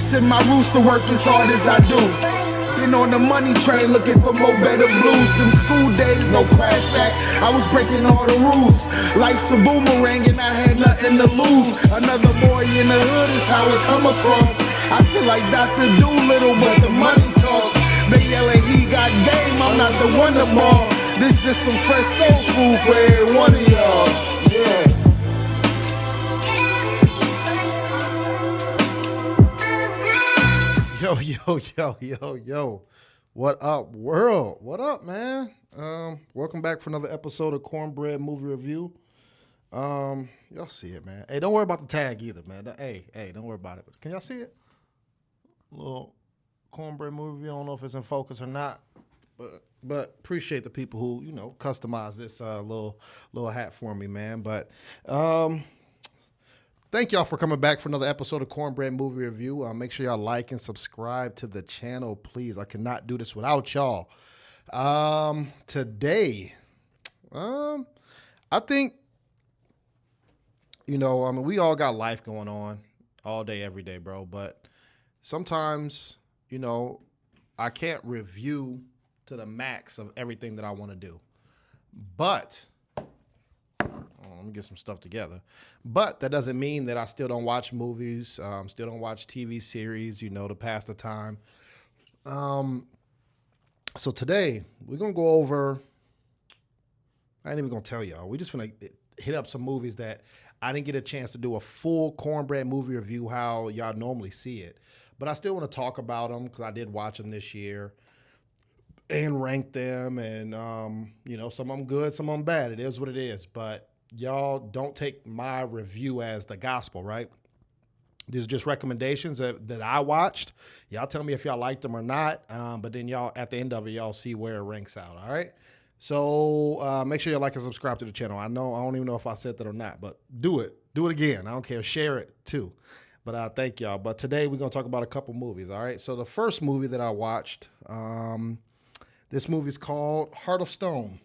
Send my roots to work as hard as I do. Been on the money train looking for more better blues. Them school days, no class act, I was breaking all the rules. Life's a boomerang and I had nothing to lose. Another boy in the hood is how it come across. I feel like Dr. Doolittle, but the money talks. They yelling he got game, I'm not the one to ball. This just some fresh soul food for every one of y'all. Yeah. Yo. What up, world? What up, man? Welcome back for another episode of Cornbread Movie Review. Y'all see it, man. Hey, don't worry about the tag either, man. Hey, don't worry about it. Can y'all see it? Little Cornbread Movie Review. I don't know if it's in focus or not, but appreciate the people who, customize this little hat for me, man. But thank y'all for coming back for another episode of Cornbread Movie Review. Make sure y'all like and subscribe to the channel, please. I cannot do this without y'all. Today, I think, we all got life going on all day, every day, bro. But sometimes, I can't review to the max of everything that I want to do. But let me get some stuff together. But that doesn't mean that I still don't watch movies, still don't watch TV series, to pass the time. So today, we're going to go over, I ain't even going to tell y'all. We're just going to hit up some movies that I didn't get a chance to do a full Cornbread movie review how y'all normally see it. But I still want to talk about them because I did watch them this year and rank them. And, some of them good, some of them bad. It is what it is. But y'all don't take my review as the gospel, right? These are just recommendations that I watched. Y'all tell me if y'all liked them or not. But then y'all, at the end of it, y'all see where it ranks out, all right? So make sure you like and subscribe to the channel. I don't even know if I said that or not, but do it. Do it again. I don't care. Share it too. But thank y'all. But today we're going to talk about a couple movies, all right? So the first movie that I watched, this movie's called Heart of Stone.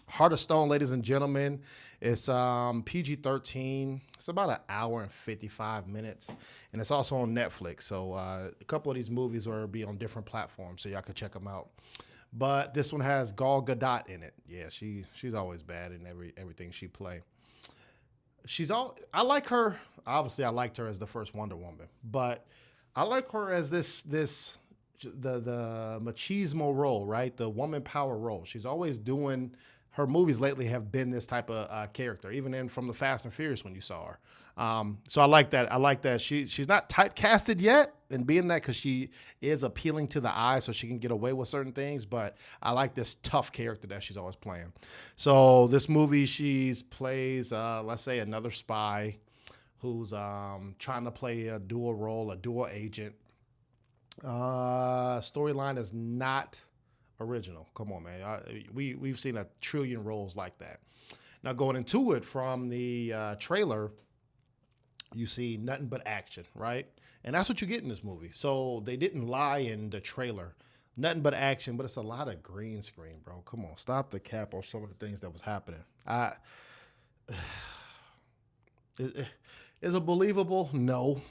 Heart of Stone, ladies and gentlemen. It's PG-13. It's about an hour and 55 minutes. And it's also on Netflix. So a couple of these movies will be on different platforms, so y'all can check them out. But this one has Gal Gadot in it. Yeah, she's always bad in everything she play. I like her. Obviously, I liked her as the first Wonder Woman, but I like her as the machismo role, right? The woman power role. She's always doing. Her movies lately have been this type of character, even from the Fast and Furious when you saw her. So I like that. I like that she's not typecasted yet, and being that because she is appealing to the eye, so she can get away with certain things. But I like this tough character that she's always playing. So this movie, she plays, let's say, another spy who's trying to play a dual role, a dual agent. Storyline is not original. Come on, man. We've seen a trillion roles like that. Now, going into it from the trailer, you see nothing but action, right? And that's what you get in this movie. So they didn't lie in the trailer. Nothing but action, but it's a lot of green screen, bro. Come on, stop the cap on some of the things that was happening. Is it believable? No.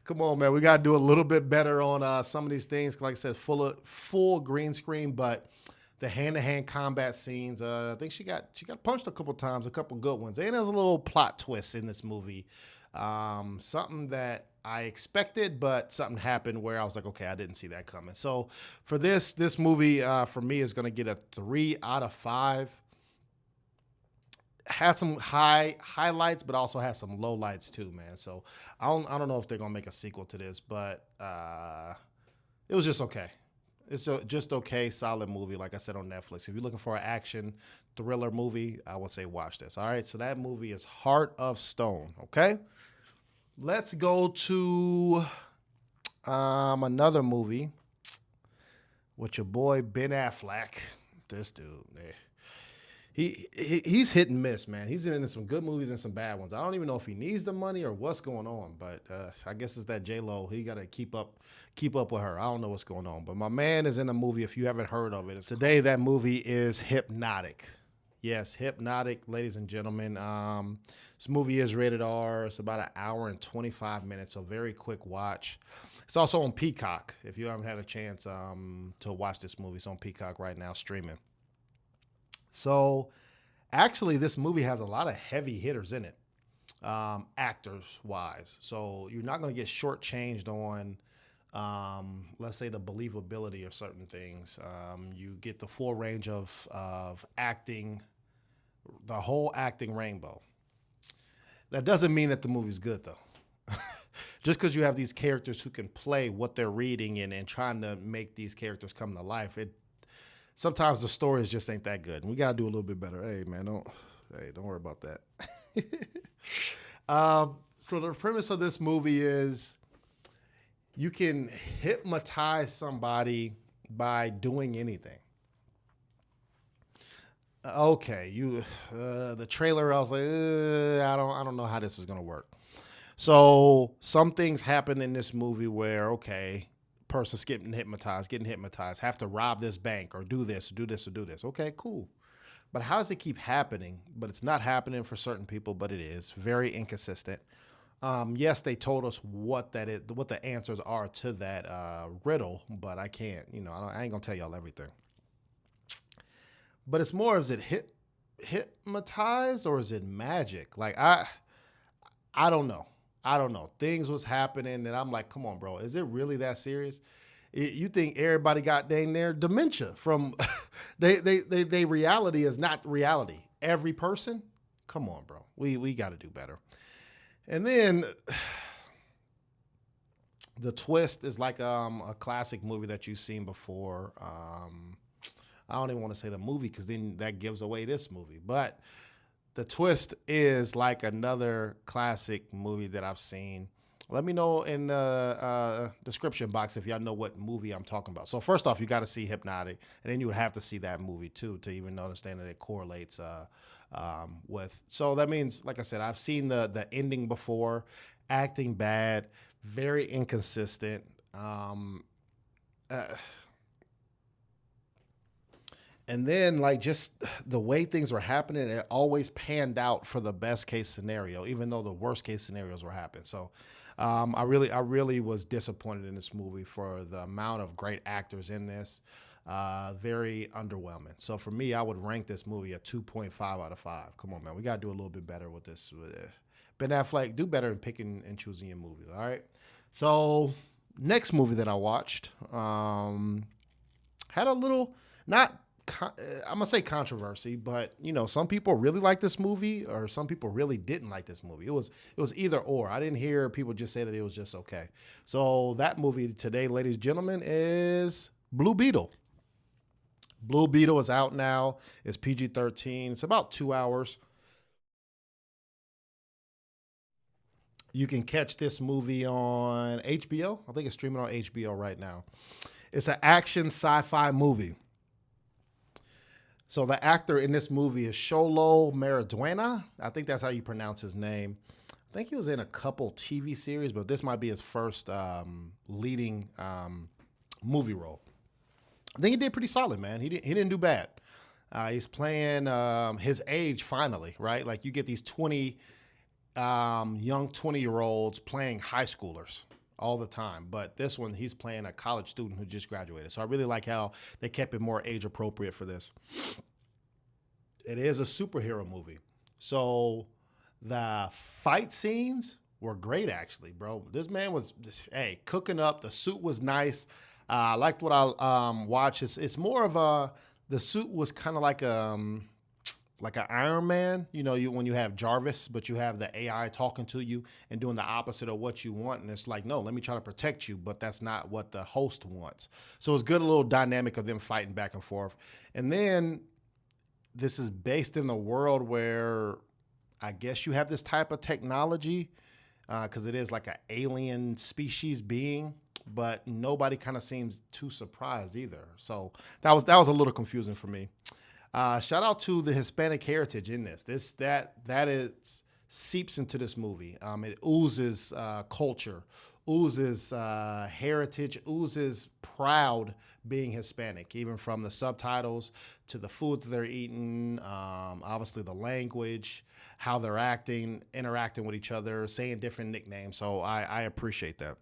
Come on, man. We got to do a little bit better on some of these things. Like I said, full green screen, but the hand-to-hand combat scenes, I think she got punched a couple times, a couple good ones. And there's a little plot twist in this movie. Something that I expected, but something happened where I was like, okay, I didn't see that coming. So for this movie, for me, is going to get a 3 out of 5. Had some highlights, but also had some lowlights too, man. So I don't know if they're gonna make a sequel to this, but it was just okay. It's just okay, solid movie, like I said, on Netflix. If you're looking for an action thriller movie, I would say watch this. All right, so that movie is Heart of Stone. Okay, let's go to another movie with your boy Ben Affleck. This dude, man. He's hit and miss, man. He's in some good movies and some bad ones. I don't even know if he needs the money or what's going on, but I guess it's that J-Lo. He got to keep up with her. I don't know what's going on, but my man is in a movie. If you haven't heard of it, today that movie is Hypnotic. Yes, Hypnotic, ladies and gentlemen. This movie is rated R. It's about an hour and 25 minutes, so very quick watch. It's also on Peacock. If you haven't had a chance to watch this movie, it's on Peacock right now streaming. So actually, this movie has a lot of heavy hitters in it, actors wise. So you're not going to get shortchanged on, let's say, the believability of certain things. You get the full range of acting, the whole acting rainbow. That doesn't mean that the movie's good, though. Just because you have these characters who can play what they're reading and trying to make these characters come to life, sometimes the stories just ain't that good. And we gotta do a little bit better. Hey, man, don't worry about that. So the premise of this movie is you can hypnotize somebody by doing anything. Okay, the trailer, I was like, I don't know how this is gonna work. So some things happen in this movie where, okay, person's getting hypnotized, have to rob this bank or do this, do this, or do this. Okay, cool. But how does it keep happening? But it's not happening for certain people, but it is very inconsistent. Yes, they told us what the answers are to that riddle, but I can't, I ain't gonna tell y'all everything. But it's more, is it hypnotized or is it magic? Like I don't know. Things was happening and I'm like, come on, bro. Is it really that serious? You think everybody got dang near dementia from they reality is not reality. Every person? Come on, bro. We got to do better. And then the twist is like a classic movie that you've seen before. I don't even want to say the movie because then that gives away this movie. But the twist is like another classic movie that I've seen. Let me know in the description box if y'all know what movie I'm talking about. So first off, you got to see Hypnotic, and then you would have to see that movie too to even understand that it correlates with. So that means, like I said, I've seen the ending before. Acting bad, very inconsistent. And then, like, just the way things were happening, it always panned out for the best case scenario, even though the worst case scenarios were happening. So I really was disappointed in this movie for the amount of great actors in this. Very underwhelming. So for me, I would rank this movie a 2.5 out of 5. Come on, man. We got to do a little bit better with this. Ben Affleck, do better in picking and choosing your movies, all right? So next movie that I watched had a little, not I'm gonna say controversy, but some people really like this movie, or some people really didn't like this movie. It was either or. I didn't hear people just say that it was just okay. So that movie today, ladies and gentlemen, is Blue Beetle. Blue Beetle is out now. It's PG-13. It's about 2 hours. You can catch this movie on HBO. I think it's streaming on HBO right now. It's an action sci-fi movie. So the actor in this movie is Xolo Maridueña. I think that's how you pronounce his name. I think he was in a couple TV series, but this might be his first leading movie role. I think he did pretty solid, man. He didn't do bad. He's playing his age finally, right? Like you get these young 20-year-olds playing high schoolers all the time. But this one, he's playing a college student who just graduated. So I really like how they kept it more age appropriate for this. It is a superhero movie. So the fight scenes were great, actually, bro. This man was, cooking up. The suit was nice. I liked what I watched. It's more of the suit was kind of like an Iron Man, when you have Jarvis, but you have the AI talking to you and doing the opposite of what you want. And it's like, no, let me try to protect you, but that's not what the host wants. So it's good, a little dynamic of them fighting back and forth. And then this is based in the world where I guess you have this type of technology because it is like an alien species being, but nobody kind of seems too surprised either. So that was a little confusing for me. Shout out to the Hispanic heritage in this. That seeps into this movie. It oozes culture, oozes heritage, oozes proud being Hispanic, even from the subtitles to the food that they're eating, obviously the language, how they're acting, interacting with each other, saying different nicknames. So I appreciate that.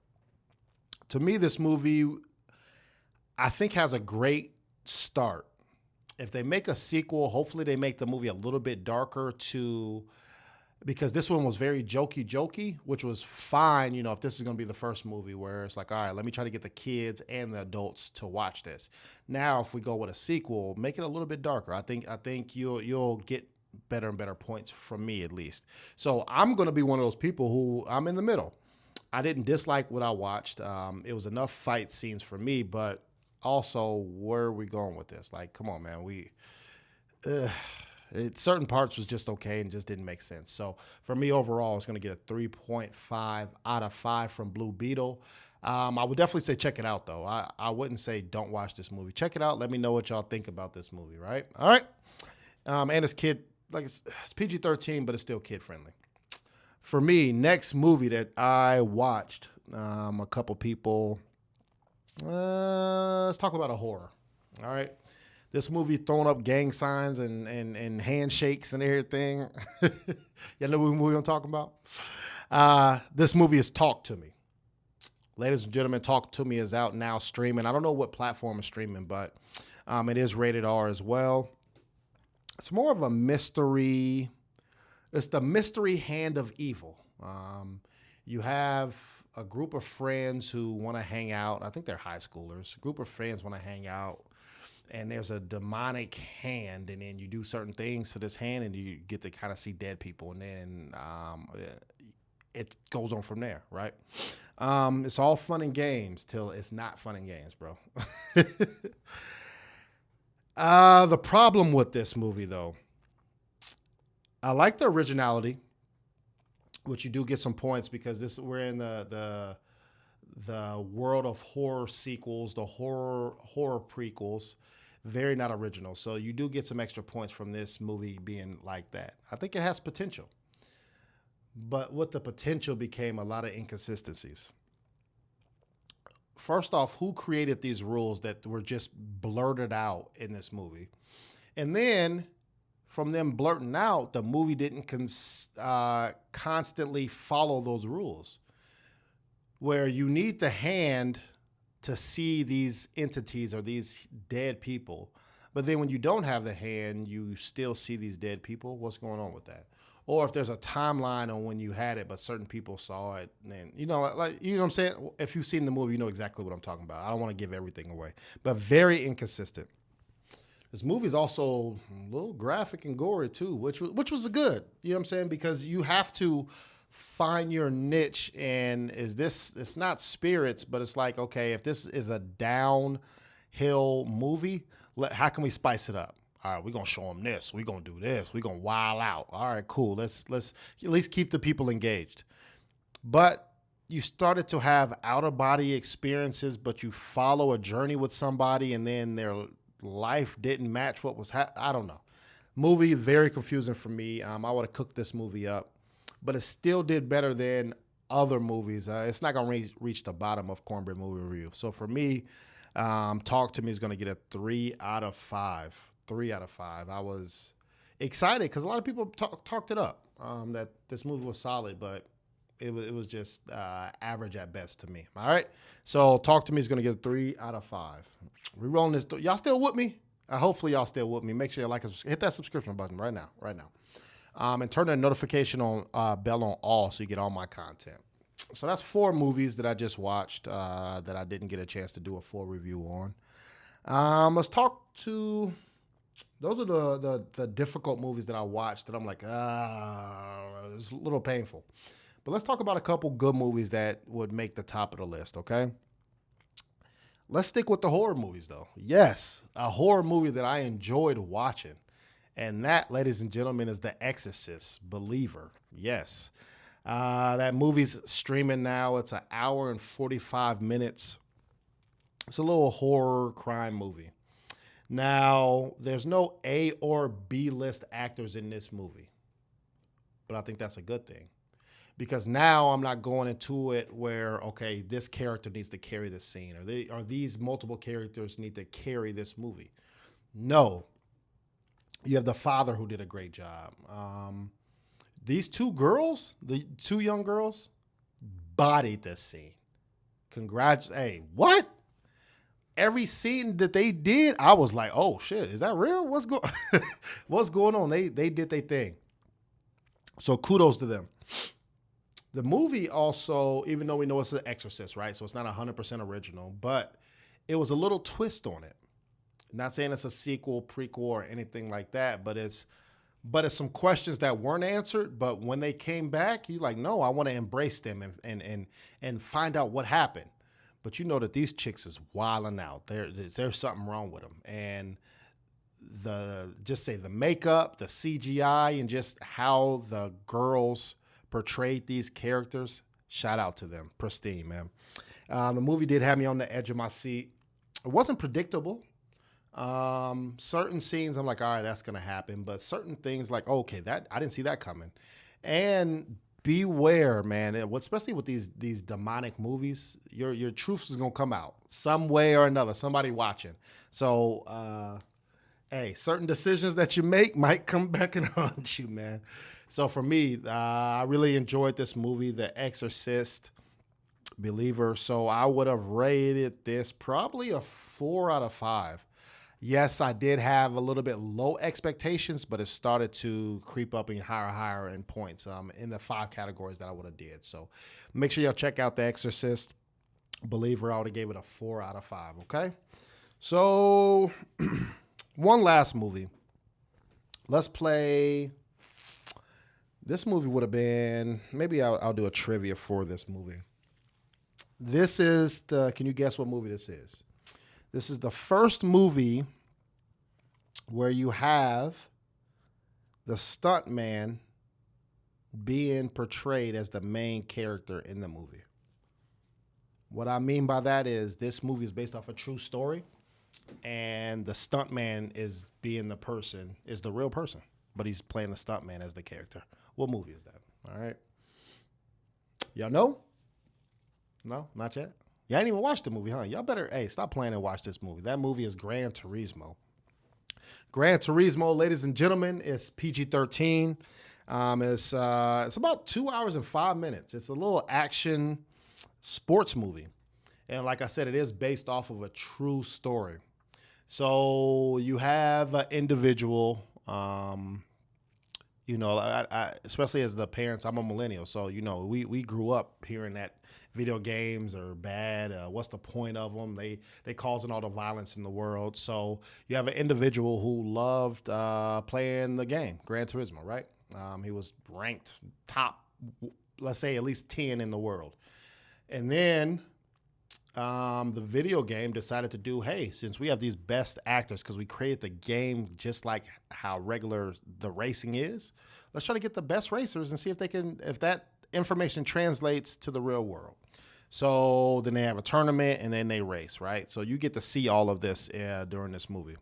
To me, this movie, I think, has a great start. If they make a sequel, hopefully they make the movie a little bit darker because this one was very jokey, which was fine, if this is going to be the first movie where it's like, all right, let me try to get the kids and the adults to watch this. Now, if we go with a sequel, make it a little bit darker. I think you'll get better and better points from me, at least. So I'm going to be one of those people who I'm in the middle. I didn't dislike what I watched. It was enough fight scenes for me, but also, where are we going with this? Like, come on, man. Certain parts was just okay and just didn't make sense. So for me overall, it's going to get a 3.5 out of 5 from Blue Beetle. I would definitely say check it out, though. I wouldn't say don't watch this movie. Check it out. Let me know what y'all think about this movie, right? All right. And it's PG-13, but it's still kid-friendly. For me, next movie that I watched, a couple people... let's talk about a horror. All right. This movie throwing up gang signs and handshakes and everything. You know what movie I'm talking about? This movie is Talk to Me. Ladies and gentlemen, Talk to Me is out now streaming. I don't know what platform is streaming, but it is rated R as well. It's more of a mystery. It's the mystery hand of evil. You have a group of friends who want to hang out. I think they're high schoolers. A group of friends want to hang out, and there's a demonic hand, and then you do certain things for this hand, and you get to kind of see dead people, and then it goes on from there, right? It's all fun and games till it's not fun and games, bro. The problem with this movie, though, I like the originality, which you do get some points because we're in the world of horror sequels, the horror prequels, very not original. So you do get some extra points from this movie being like that. I think it has potential, but with the potential became a lot of inconsistencies. First off, who created these rules that were just blurted out in this movie? And then from them blurting out, the movie didn't constantly follow those rules, where you need the hand to see these entities or these dead people. But then when you don't have the hand, you still see these dead people. What's going on with that? Or if there's a timeline on when you had it, but certain people saw it, then, you know what I'm saying? If you've seen the movie, you know exactly what I'm talking about. I don't want to give everything away, but very inconsistent. This movie is also a little graphic and gory too, which was good. You know what I'm saying? Because you have to find your niche. And it's not spirits, but it's like, okay, if this is a downhill movie, how can we spice it up? All right, we're going to show them this. We're going to do this. We're going to wild out. All right, cool. Let's at least keep the people engaged. But you started to have out-of-body experiences, but you follow a journey with somebody, and then their life didn't match what was I don't know. Movie very confusing for me. I would have cooked this movie up, but it still did better than other movies. It's not going to reach the bottom of Cornbread Movie Review. So for me, Talk to Me is going to get a 3 out of 5. 3 out of 5. I was excited because a lot of people talked it up, that this movie was solid, but it was just average at best to me. All right. So Talk to Me is going to get a 3 out of 5. Rerolling this. Y'all still with me? Hopefully y'all still with me. Make sure you like us. Hit that subscription button right now. And turn the notification on bell on all so you get all my content. So that's 4 movies that I just watched that I didn't get a chance to do a full review on. Let's talk to... Those are the difficult movies that I watched that I'm like, it's a little painful. But let's talk about a couple good movies that would make the top of the list, okay? Let's stick with the horror movies, though. Yes, a horror movie that I enjoyed watching. And that, ladies and gentlemen, is The Exorcist Believer. Yes. That movie's streaming now. It's an hour and 45 minutes. It's a little horror crime movie. Now, there's no A or B list actors in this movie, but I think that's a good thing because now I'm not going into it where, okay, this character needs to carry the scene, or these multiple characters need to carry this movie. No, you have the father who did a great job. These two girls, the two young girls, bodied this scene. Hey, what? Every scene that they did, I was like, oh shit, is that real? What's going on? They did their thing. So kudos to them. The movie also, even though we know it's an Exorcist, right? So it's not 100% original, but it was a little twist on it. Not saying it's a sequel, prequel, or anything like that, but it's some questions that weren't answered. But when they came back, you're like, no, I want to embrace them and find out what happened. But you know that these chicks is wilding out. There's something wrong with them. And the makeup, the CGI, and just how the girls portrayed these characters, shout out to them. Pristine, man. The movie did have me on the edge of my seat. It wasn't predictable. Certain scenes, I'm like, all right, that's gonna happen. But certain things, like, okay, that I didn't see that coming. And beware, man. Especially with these demonic movies, your truth is gonna come out some way or another. Somebody watching. So, hey, certain decisions that you make might come back and haunt you, man. So for me, I really enjoyed this movie, The Exorcist Believer. So I would have rated this probably a 4 out of 5. Yes, I did have a little bit low expectations, but it started to creep up in higher in points in the 5 categories that I would have did. So make sure y'all check out The Exorcist Believer. I would have gave it a 4 out of 5, okay? So one last movie. Let's play. This movie would have been, maybe I'll do a trivia for this movie. This is can you guess what movie this is? This is the first movie where you have the stuntman being portrayed as the main character in the movie. What I mean by that is this movie is based off a true story, and the stuntman is the real person, but he's playing the stuntman as the character. What movie is that? All right. Y'all know? No, not yet. Y'all ain't even watched the movie, huh? Y'all better, stop playing and watch this movie. That movie is Gran Turismo. Gran Turismo, ladies and gentlemen, is PG-13. It's about 2 hours and 5 minutes. It's a little action sports movie. And like I said, it is based off of a true story. So you have an individual, I especially as the parents, I'm a millennial. So, we grew up hearing that video games are bad. What's the point of them? They causing all the violence in the world. So you have an individual who loved playing the game, Gran Turismo, right? He was ranked top, let's say at least 10 in the world. And then the video game decided to do, hey, since we have these best actors, because we created the game just like how regular the racing is, let's try to get the best racers and see if that information translates to the real world. So then they have a tournament and then they race, right? So you get to see all of this during this movie.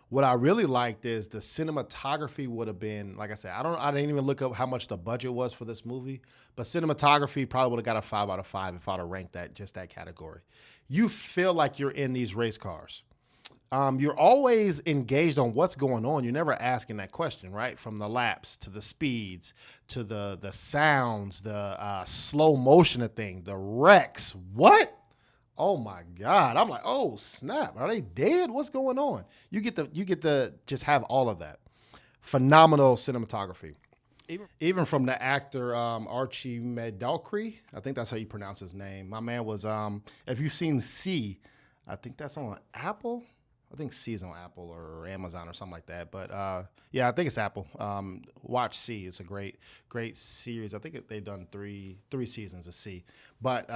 What I really liked is the cinematography would have been, like I said, I didn't even look up how much the budget was for this movie, but cinematography probably would have got a 5 out of 5 if I'd have ranked that category. You feel like you're in these race cars. You're always engaged on what's going on. You're never asking that question, right? From the laps to the speeds to the sounds, the slow motion of thing, the wrecks. What? Oh my God. I'm like, oh snap. Are they dead? What's going on? You get to just have all of that. Phenomenal cinematography. Even from the actor Archie Medalcree, I think that's how you pronounce his name. My man was, if you've seen C, I think that's on Apple. I think C is on Apple or Amazon or something like that. But yeah, I think it's Apple. Watch C. It's a great series. I think they've done three seasons of C. But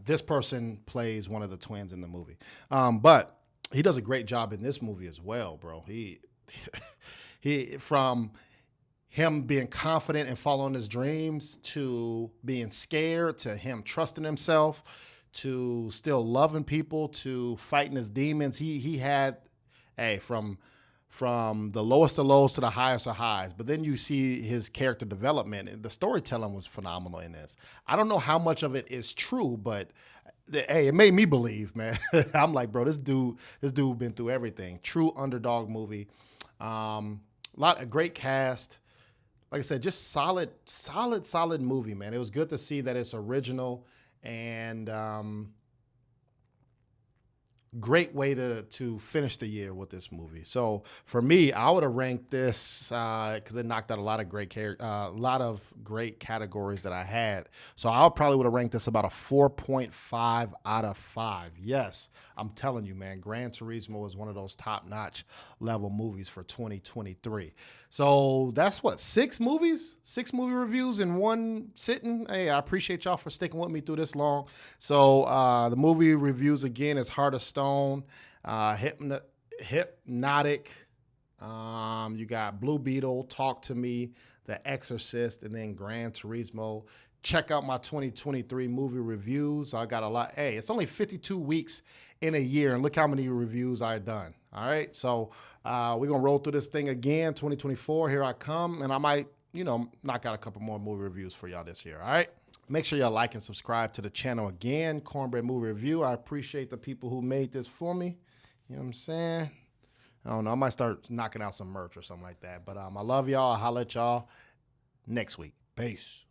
this person plays one of the twins in the movie. But he does a great job in this movie as well, bro. He from him being confident and following his dreams to being scared to him trusting himself to still loving people, to fighting his demons. He had, from from the lowest of lows to the highest of highs. But then you see his character development, and the storytelling was phenomenal in this. I don't know how much of it is true, but hey, it made me believe, man. I'm like, bro, this dude been through everything. True underdog movie. A great cast. Like I said, just solid movie, man. It was good to see that it's original and great way to finish the year with this movie. So for me, I would have ranked this because it knocked out a lot of great categories that I had. So I probably would have ranked this about a 4.5 out of 5. Yes, I'm telling you, man, Gran Turismo is one of those top-notch level movies for 2023. So that's what, 6 movie reviews in one sitting. Hey, I appreciate y'all for sticking with me through this long. So the movie reviews again is Heart of Stone, Hypnotic. You got Blue Beetle, Talk to Me, The Exorcist, and then Gran Turismo. Check out my 2023 movie reviews. I got a lot. Hey, it's only 52 weeks in a year, and look how many reviews I've done. All right, so we're going to roll through this thing again, 2024. Here I come, and I might, knock out a couple more movie reviews for y'all this year. All right, make sure y'all like and subscribe to the channel again, Cornbread Movie Review. I appreciate the people who made this for me. You know what I'm saying? I don't know. I might start knocking out some merch or something like that. But I love y'all. I'll holler at y'all next week. Peace.